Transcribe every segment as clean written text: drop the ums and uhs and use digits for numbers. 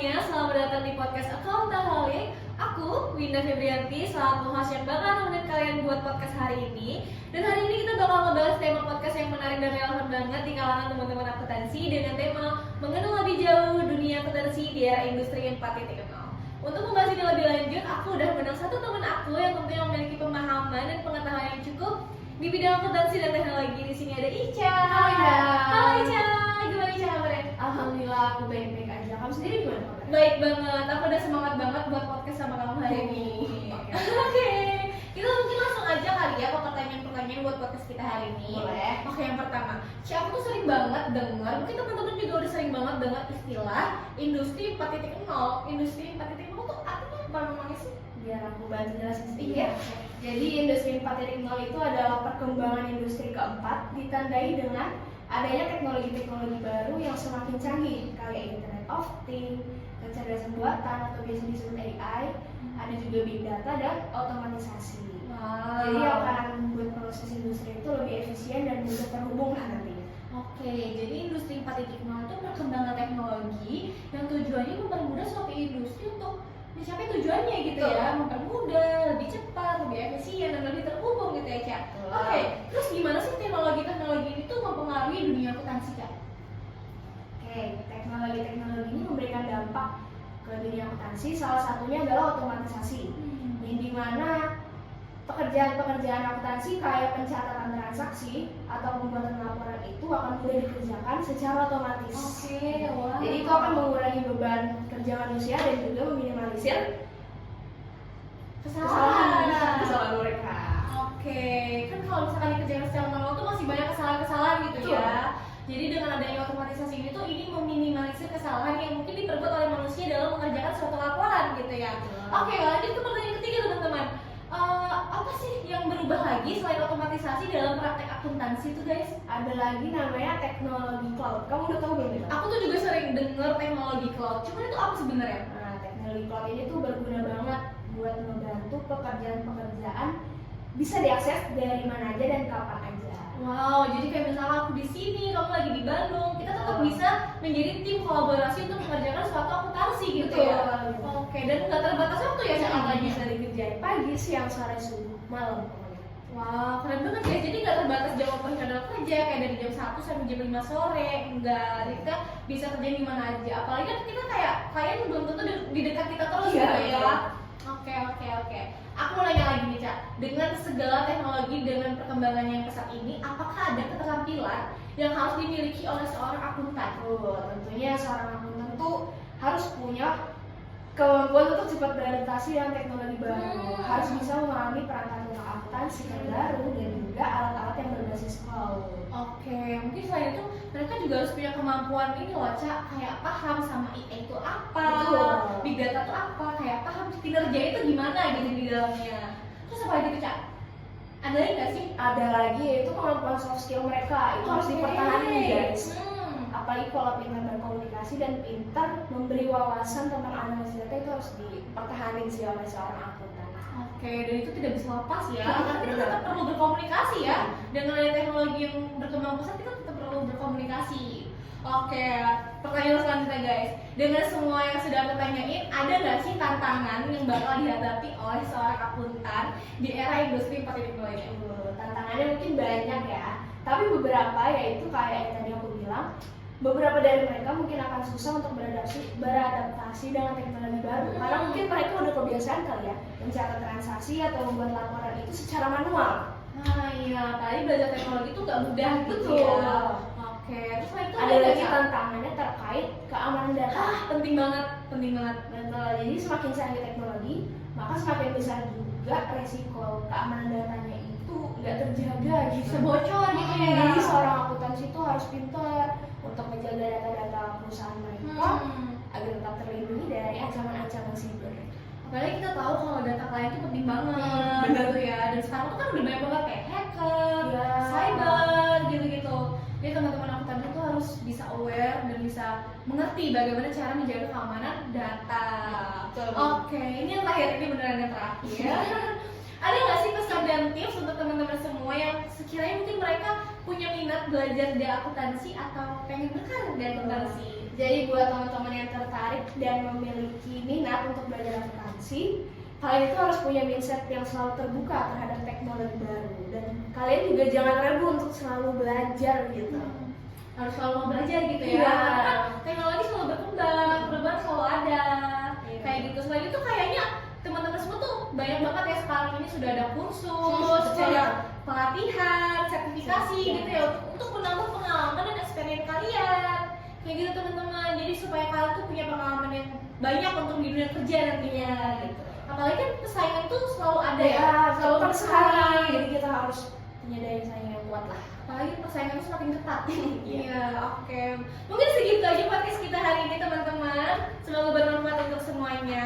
semuanya, selamat datang di podcast Accountaholic. Aku, Winda Febrianti, selaku host yang bakal nemenin kalian buat podcast hari ini. Dan hari ini kita bakal ngebahas tema podcast yang menarik dan relevan banget di kalangan teman-teman akuntansi dengan tema mengenal lebih jauh dunia akuntansi di era industri 4.0. Untuk membahas ini lebih lanjut, aku udah mengundang satu teman aku yang tentunya memiliki pemahaman dan pengetahuan yang cukup di bidang akuntansi dan teknologi. Di sini ada Ica. Halo Ica, gimana Ica kabarnya? Alhamdulillah aku baik-baik aja. Kamu sendiri gimana kabarnya? Baik banget, aku udah semangat banget buat podcast sama kamu hari ini. Oke, kita mungkin langsung aja kali ya ke pertanyaan-pertanyaan buat podcast kita hari ini. Boleh. Oke, yang pertama, aku tuh sering banget dengar, mungkin teman-teman juga udah sering banget dengar istilah industri 4.0. Industri 4.0 tuh artinya apa memangnya sih? Biar aku bantu jelasin sedikit. Iya. Jadi industri 4.0 itu adalah perkembangan industri keempat ditandai dengan adanya teknologi-teknologi baru yang semakin canggih kayak Internet of Things, kecerdasan buatan atau biasa disebut AI, ada juga big data dan otomatisasi. Jadi akan membuat proses industri itu lebih efisien dan mudah terhubung lah nantinya. Oke, jadi industri 4.0 itu perkembangan teknologi yang tujuannya mempermudah suatu industri untuk mencapai tujuannya gitu ya, mempermudah, lebih cepat, lebih efisien, dan lebih terhubung gitu ya, Cak. Oke, terus gimana sih teknologi-teknologi ini tuh mempengaruhi dunia akuntansi, Cak? Oke, teknologi-teknologi ini memberikan dampak ke dunia akuntansi. Salah satunya adalah otomatisasi, yang dimana pekerjaan-pekerjaan akuntansi kayak pencatatan transaksi atau pembuatan laporan itu akan mudah dikerjakan secara otomatis. Oke, wah. Jadi itu akan mengurangi beban kerja manusia dan juga meminimalisir kesalahan mereka. Oke, kan kalau misalkan dikerjakan secara manual tuh masih banyak kesalahan-kesalahan gitu ya. Jadi dengan adanya otomatisasi ini tuh ini meminimalisir kesalahan yang mungkin diperbuat oleh manusia dalam mengerjakan suatu laporan gitu ya. Oke, lanjut ke pertanyaan ketiga teman-teman. Apa sih yang berubah lagi selain otomatisasi dalam praktek akuntansi itu guys? Ada lagi namanya teknologi cloud. Kamu udah tahu belum itu? Aku tuh juga sering dengar teknologi cloud. Cuman itu apa sebenarnya? Nah, teknologi cloud ini tuh berguna banget buat membantu pekerjaan-pekerjaan bisa diakses dari mana aja dan kapan aja. Wow, jadi kayak misalnya aku di sini, kamu lagi di Bandung, kita tetap bisa menjadi tim kolaborasi untuk mengerjakan suatu akuntansi gitu ya. Oke, dan nggak terbatas waktu ya katanya. Bisa dikerjain pagi, siang, sore, subuh, malam pokoknya. Wah, keren banget ya. Jadi nggak terbatas jam operasional kerja kayak dari jam 1 sampai jam 5 sore. Enggak, jadi kita bisa kerjain di mana aja. Apalagi kan kita kayak klien belum tentu di dekat kita terus Iya, gitu ya. iya. Oke. Aku mau nanya lagi nih, Cak. Dengan segala teknologi dengan perkembangan yang pesat ini, apakah ada keterampilan yang harus dimiliki oleh seorang akuntan? Tentunya seorang akuntan tuh harus punya kemampuan untuk cepat beradaptasi dengan teknologi baru. Harus bisa memahami perangkat lunak akuntansi yang baru dan juga alat-alat yang berbasis cloud. Oke, mungkin selain itu mereka juga harus punya kemampuan ini loh, Cak, kayak paham sama IA itu apa, Betul. big data itu apa, kayak paham kinerja itu gimana gitu di dalamnya. Terus apa lagi tuh, Cak? Ada lagi nggak sih? Ada lagi yaitu kemampuan soft skill mereka itu harus dipertahankan guys. Apalagi kalau pintar berkomunikasi dan pintar memberi wawasan tentang analisis data itu harus dipertahankan sih oleh seorang akuntan. Oke, dan itu tidak bisa lepas ya, karena kita Benar. tetap perlu berkomunikasi ya. Dengan adanya teknologi yang berkembang pesat, kita tetap perlu berkomunikasi. Oke, pertanyaan selanjutnya guys. Dengan semua yang sudah aku tanyain, ada nggak sih tantangan yang bakal dihadapi oleh seorang akuntan di era industri 4.0 ini? Tantangannya mungkin banyak ya, tapi beberapa yaitu kayak yang tadi aku bilang, beberapa dari mereka mungkin akan susah untuk beradaptasi dengan teknologi baru karena mungkin mereka udah kebiasaan kali ya mencatat transaksi atau membuat laporan itu secara manual. Nah iya, tadi belajar teknologi itu nggak mudah gitu Betul. ya. Oke, terus selain itu Ada lagi Cak? tantangannya terkait keamanan data. Penting banget. Betul. Jadi semakin canggih teknologi, maka semakin besar juga resiko keamanan datanya itu nggak terjaga gitu. Bisa bocor gitu ya. Jadi seorang akuntansi itu harus pintar untuk menjaga data-data perusahaan mereka agar tetap terlindungi dari ancaman-ancaman siber. Apalagi kita tahu kalau data klien itu penting banget, Benar. gitu ya. Dan sekarang tuh kan udah banyak banget kayak hacker, Iya. cyber, gitu-gitu. Jadi teman-teman akuntan itu harus bisa aware dan bisa mengerti bagaimana cara menjaga keamanan data. Betul. Oke, ini yang terakhir, ini beneran yang terakhir. Ada nggak sih pesan dan tips untuk teman-teman semua yang sekiranya mungkin mereka punya minat belajar di akuntansi atau pengen berkarir di akuntansi? Jadi buat teman-teman yang tertarik dan memiliki minat untuk belajar akuntansi, kalian itu harus punya mindset yang selalu terbuka terhadap teknologi baru, dan kalian juga jangan ragu untuk selalu belajar gitu. Harus selalu mau belajar gitu ya. Iya. Karena kan teknologi selalu berkembang, perubahan selalu ada. Iya. Kayak gitu. Selain itu kayaknya teman-teman semua tuh banyak banget ya sekarang ini sudah ada kursus, kayak pelatihan, sertifikasi Iya. gitu ya untuk menambah pengalaman dan experience kalian. Kayak gitu teman-teman. Jadi supaya kalian tuh punya pengalaman yang banyak untuk di dunia kerja nantinya gitu. Apalagi kan persaingan tuh selalu ada ya, Selalu terus bersaing, jadi kita harus punya daya saing yang kuat lah. apalagi persaingan itu semakin ketat. Iya, oke. Mungkin segitu aja podcast kita hari ini teman-teman. Semoga bermanfaat untuk semuanya.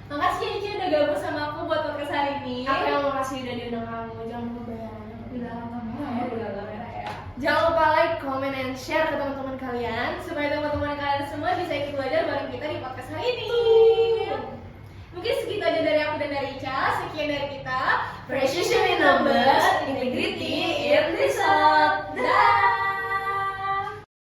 Makasih ya Cici udah gabung sama aku buat podcast hari ini. Aku yang makasih udah diundang kamu, jangan lupa bayarannya. Udah lama ya, udah lama ya. Jangan lupa like, comment, and share ke teman-teman kalian. Supaya teman-teman kalian semua bisa ikut belajar bareng kita di podcast hari ini. Mungkin segitu aja dari aku dan dari Ica. Sekian dari kita. Precision in numbers.